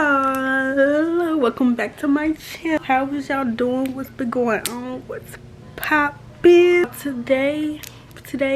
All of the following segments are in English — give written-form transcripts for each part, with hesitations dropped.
y'all, welcome back to my channel. How is y'all doing? What's been going on? What's poppin'? Today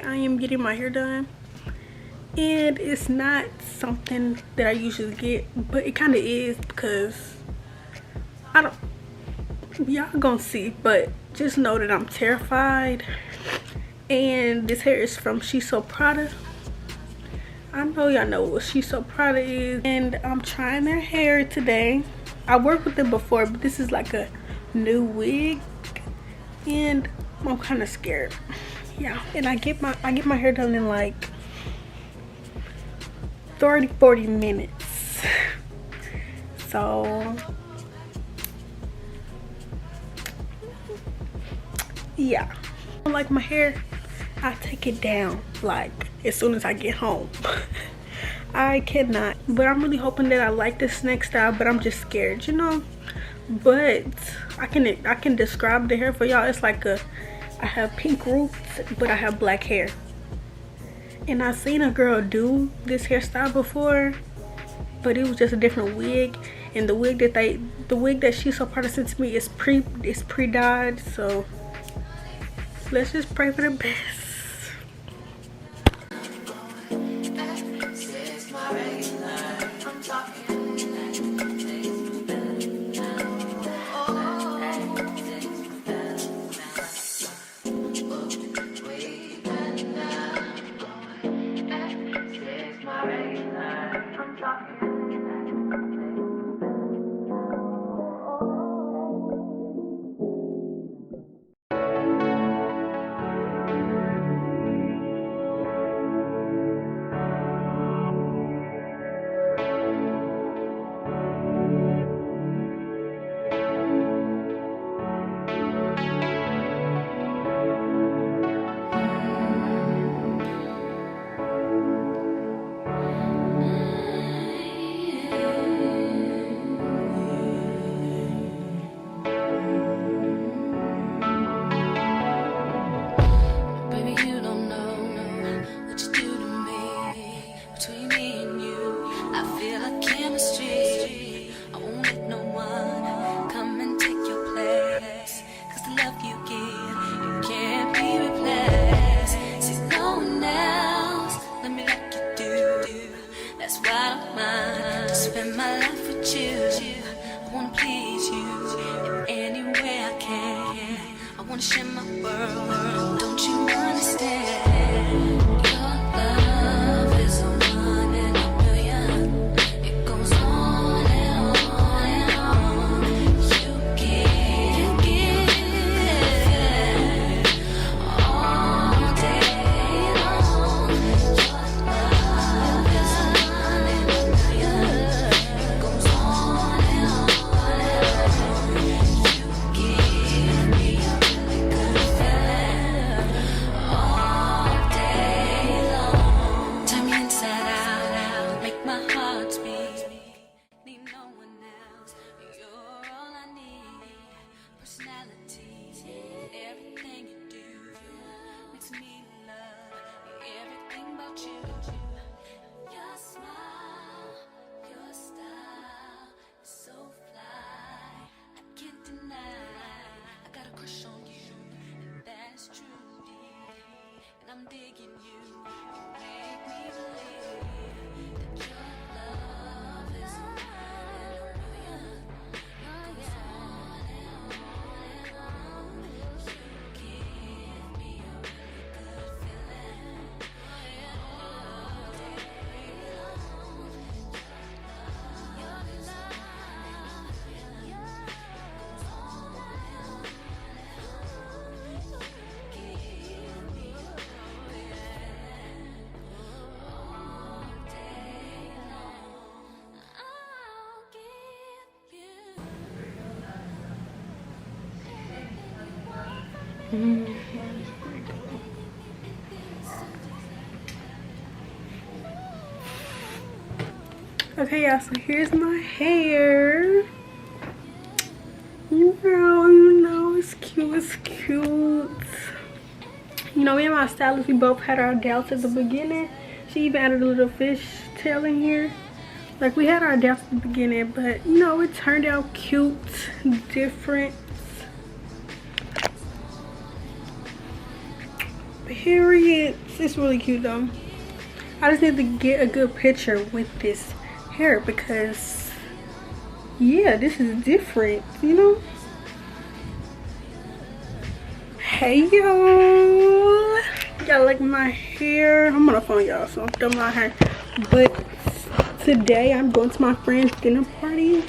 I am getting my hair done, and it's not something that I usually get, but it kind of is because y'all gonna see, but just know that I'm terrified. And this hair is from She's So Prada. I know y'all know what She's So Prada is, and I'm trying their hair today. I worked with them before, but this is like a new wig, and I'm kind of scared. Yeah, and I get my hair done in like 30-40 minutes. So yeah, I like my hair, I take it down like as soon as I get home. I cannot, but I'm really hoping that I like this next style, but I'm just scared, you know. But I can describe the hair for y'all. It's like I have pink roots, but I have black hair. And I've seen a girl do this hairstyle before, but it was just a different wig. And the wig that She's So Prada sent to me is pre-dyed, so let's just pray for the best. Spend my life with you. I wanna please you in any way I can. I wanna share my world. Don't you understand? Your love is a one in a million. It goes on and on and on. You give all day long. Your love is a one in a million. It goes on and on and on. You give me a really good feeling all day long. Turn me inside out, make my heart speak. Need no one else, you're all I need. Personality, everything you do makes me love everything about you. Your smile, your style is so fly. I can't deny, I got a crush on you, and that's true deep. And I'm digging you, you make me believe that your love is a one in a million. It goes on and on and on. You give me a really good feeling all day long. Your love goes on and on and on. You give me a really all day long. I'll give you Okay, y'all, so here's my hair. You know, it's cute, it's cute. You know, me and my stylist, we both had our doubts at the beginning. She even added a little fish tail in here. Like, we had our doubts at the beginning, but you know, it turned out cute, different. Period. It's really cute though. I just need to get a good picture with this hair because, yeah, this is different, you know? Hey y'all. Y'all like my hair? I'm on the phone, y'all, so I'm done my hair. But today I'm going to my friend's dinner party.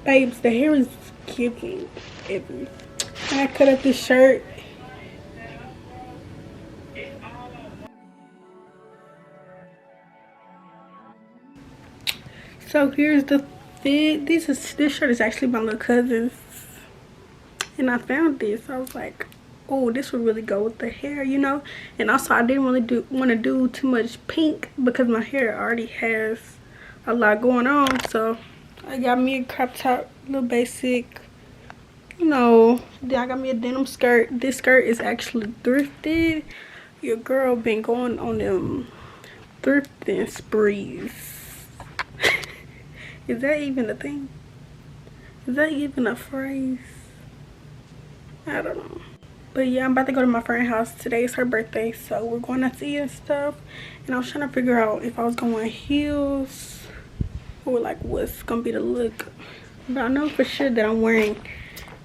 Babes, the hair is giving every. And I cut up this shirt. So here's the fit. This shirt is actually my little cousin's. And I found this. I was like, oh, this would really go with the hair, you know? And also I didn't really want to do too much pink because my hair already has a lot going on. So I got me a crop top, little basic, you know. Then I got me a denim skirt. This skirt is actually thrifted. Your girl been going on them thrifting sprees. Is that even a thing? Is that even a phrase? I don't know. But yeah, I'm about to go to my friend's house. Today is her birthday, so we're going out to eat and stuff. And I was trying to figure out if I was going to wear heels or like what's gonna be the look. But I know for sure that I'm wearing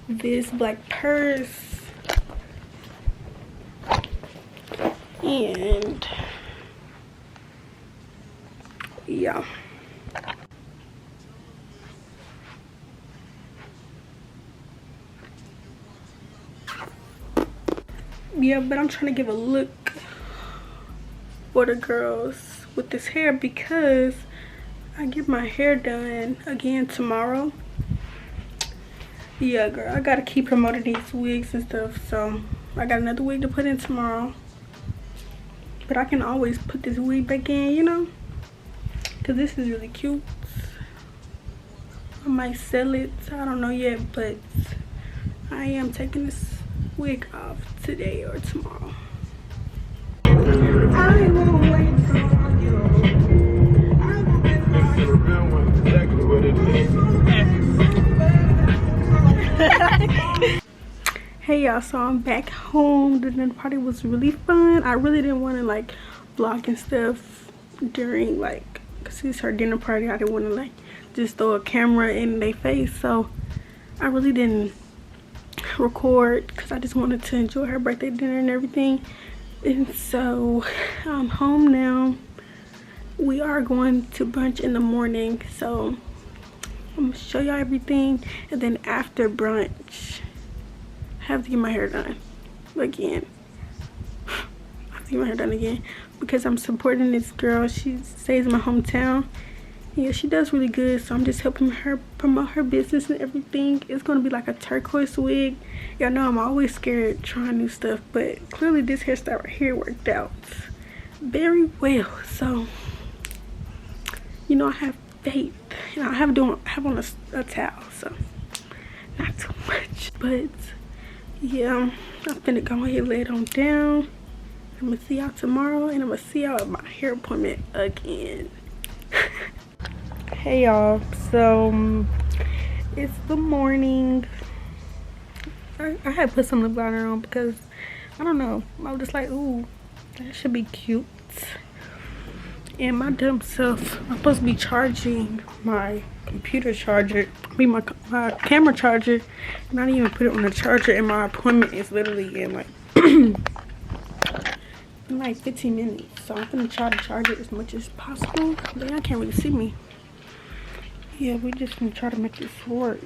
this black purse and yeah. Yeah, but I'm trying to give a look for the girls with this hair because I get my hair done again tomorrow. Yeah, girl, I gotta keep promoting these wigs and stuff, so I got another wig to put in tomorrow. But I can always put this wig back in, you know, because this is really cute. I might sell it, I don't know yet, but I am taking this wig off today or tomorrow. I will wait for you. Hey y'all, so I'm back home. The dinner party was really fun. I really didn't want to like vlog and stuff during like, cause it's her dinner party. I didn't want to like just throw a camera in their face, so I really didn't record because I just wanted to enjoy her birthday dinner and everything. And so I'm home now. We are going to brunch in the morning, so I'm gonna show y'all everything. And then after brunch, I have to get my hair done again. I have to get my hair done again because I'm supporting this girl. She stays in my hometown. Yeah, she does really good, so I'm just helping her promote her business and everything. It's gonna be like a turquoise wig. Y'all know I'm always scared trying new stuff, but clearly this hairstyle right here worked out very well. So, you know, I have faith. And I have on a towel, so not too much. But yeah, I'm finna go ahead and lay it on down. I'm gonna see y'all tomorrow, and I'm gonna see y'all at my hair appointment again. Hey y'all, so it's the morning. I had put some lip liner on because I don't know, I was just like, ooh, that should be cute. And my dumb self, I'm supposed to be charging my computer charger, my camera charger, and I didn't even put it on the charger, and my appointment is literally in like in like 15 minutes. So I'm gonna try to charge it as much as possible. But y'all can't really see me. Yeah, we just gonna try to make this work.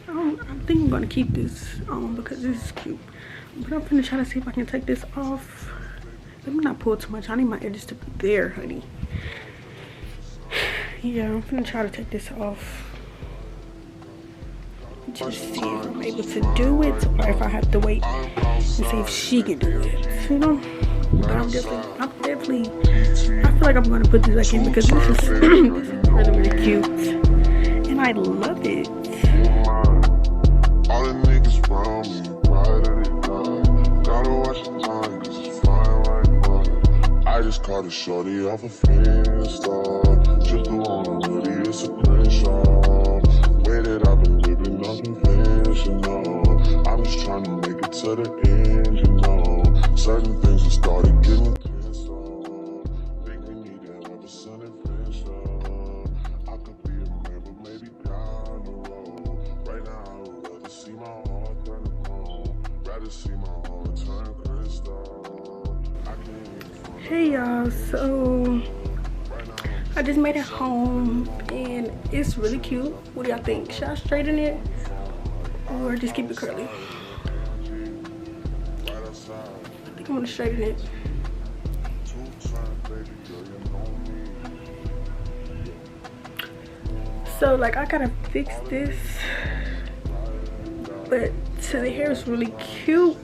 I think I'm gonna keep this on because this is cute. But I'm gonna try to see if I can take this off. Let me not pull too much. I need my edges to be there, honey. Yeah, I'm gonna try to take this off. Just see if I'm able to do it, or if I have to wait and see if she can do it. You know? But I feel like I'm gonna put this back in because this is really, really cute. And I love it. All the niggas around me, ride at it, got caught a shorty off a Finsta. Just threw on a hoodie, it's a Crenshaw. Way that I've been living unconventional. I'm just trying to make it to the end, you know. Certain things have started getting pissed off. Think we need to have a son adventure. I could be a man, but maybe down the road. Right now, I would rather see my heart turn to chrome. Rather see my heart turn crystal. I can't. Hey y'all, so I just made it home and it's really cute. What do y'all think? Should I straighten it or just keep it curly? I think I'm gonna straighten it. So like I gotta fix this, but so the hair is really cute.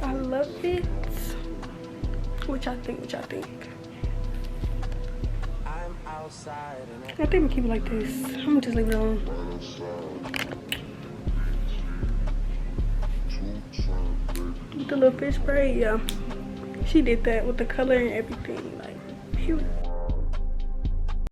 I love it. What y'all think? What y'all think? I think we keep it like this. I'm gonna just leave it alone. With the little fish braid, yeah. She did that with the color and everything. Like, cute.